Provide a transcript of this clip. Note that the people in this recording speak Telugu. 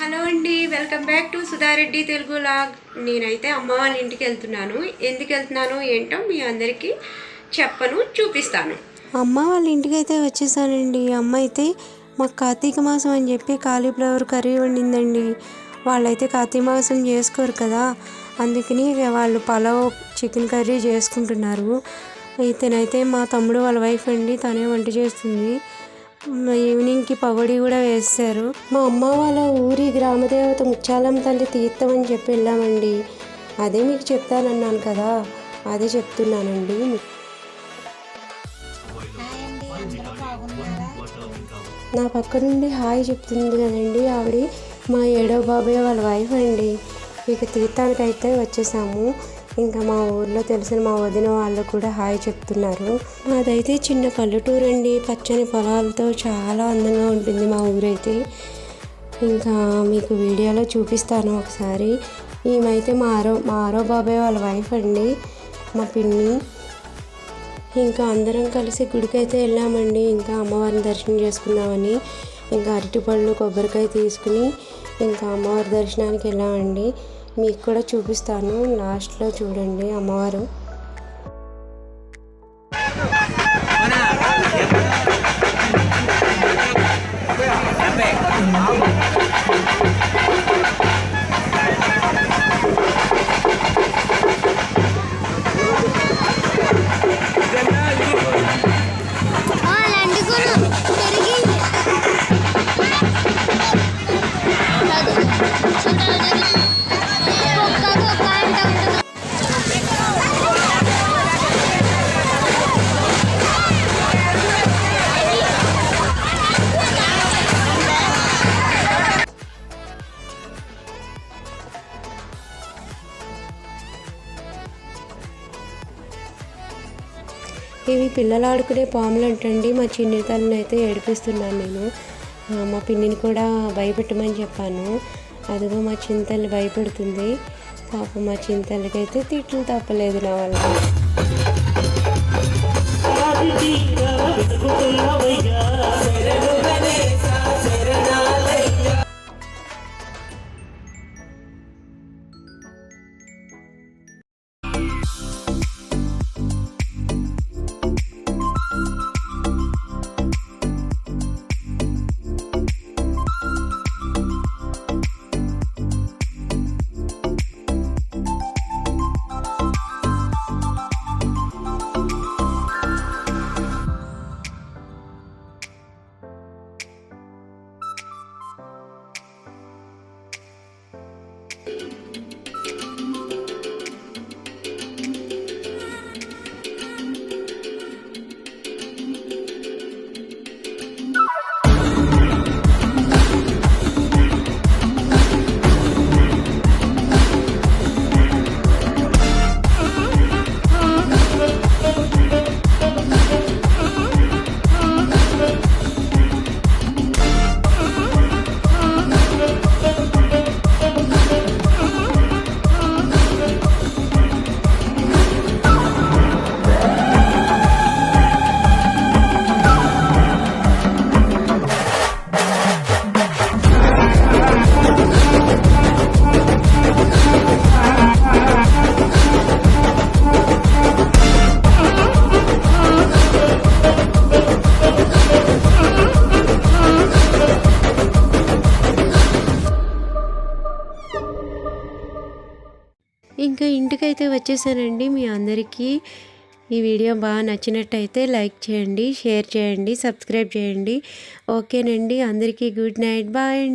హలో అండి, welcome back to Sudha Reddy Telugu log. నేనైతే అమ్మ వాళ్ళ ఇంటికి వెళ్తున్నాను. ఎందుకు వెళ్తున్నాను ఏంటో మీ అందరికీ చెప్పను, చూపిస్తాను. అమ్మ వాళ్ళ ఇంటికి అయితే వచ్చేసానండి. అమ్మ అయితే మాకు కార్తీక మాసం అని చెప్పి కాలీఫ్లవర్ కర్రీ వండిందండి. వాళ్ళైతే కార్తీక మాసం చేసుకోరు కదా, అందుకని వాళ్ళు పలావ్ చికెన్ కర్రీ చేసుకుంటున్నారు. ఇతనైతే మా తమ్ముడు వాళ్ళ వైఫ్ అండి, తనే వంట చేస్తుంది. ఈవినింగ్కి పకోడీ కూడా వేస్తారు. మా అమ్మ వాళ్ళ ఊరి గ్రామదేవత ముత్యాలమ్మ తల్లి తీర్థం అని చెప్పి వెళ్ళామండి. అదే మీకు చెప్తానన్నాను కదా, అదే చెప్తున్నానండి. నా పక్క నుండి హాయ్ చెప్తుంది కదండి ఆవిడ మా ఏడో బాబాయ్ వాళ్ళ వైఫ్ అండి. ఇక తీర్థానికి అయితే వచ్చేసాము. ఇంకా మా ఊర్లో తెలిసిన మా వదిన వాళ్ళు కూడా హాయ్ చెప్తున్నారు. అదైతే చిన్న పల్లెటూరు అండి, పచ్చని పొలాలతో చాలా అందంగా ఉంటుంది మా ఊరైతే. ఇంకా మీకు వీడియోలో చూపిస్తాను ఒకసారి. ఈమెయితే మా ఆరో బాబాయ్ వాళ్ళ వైఫ్ అండి, మా పిన్ని. ఇంకా అందరం కలిసి గుడికి అయితే వెళ్ళామండి. ఇంకా అమ్మవారిని దర్శనం చేసుకుందామని ఇంకా అరటిపళ్ళు కొబ్బరికాయ తీసుకుని ఇంకా అమ్మవారి దర్శనానికి వెళ్ళామండి. మీకు కూడా చూపిస్తాను, లాస్ట్లో చూడండి అమ్మవారు. ఇవి పిల్లలు ఆడుకునే పాములు అంటండి. మా చిన్ని తల్లిని అయితే ఏడిపిస్తున్నాను నేను. మా పిన్నిని కూడా భయపెట్టమని చెప్పాను. అదిగో మా చింతల్ని భయపెడుతుంది. పాపం మా చింతలకి అయితే తిట్లు తప్పలేదు నా వల్ల. ఇంకా ఇంటికైతే వచ్చేసానండి. మీ అందరికీ ఈ వీడియో బాగా నచ్చినట్టయితే లైక్ చేయండి, షేర్ చేయండి, సబ్స్క్రైబ్ చేయండి. ఓకేనండి, అందరికీ గుడ్ నైట్, బాయ్ అండి.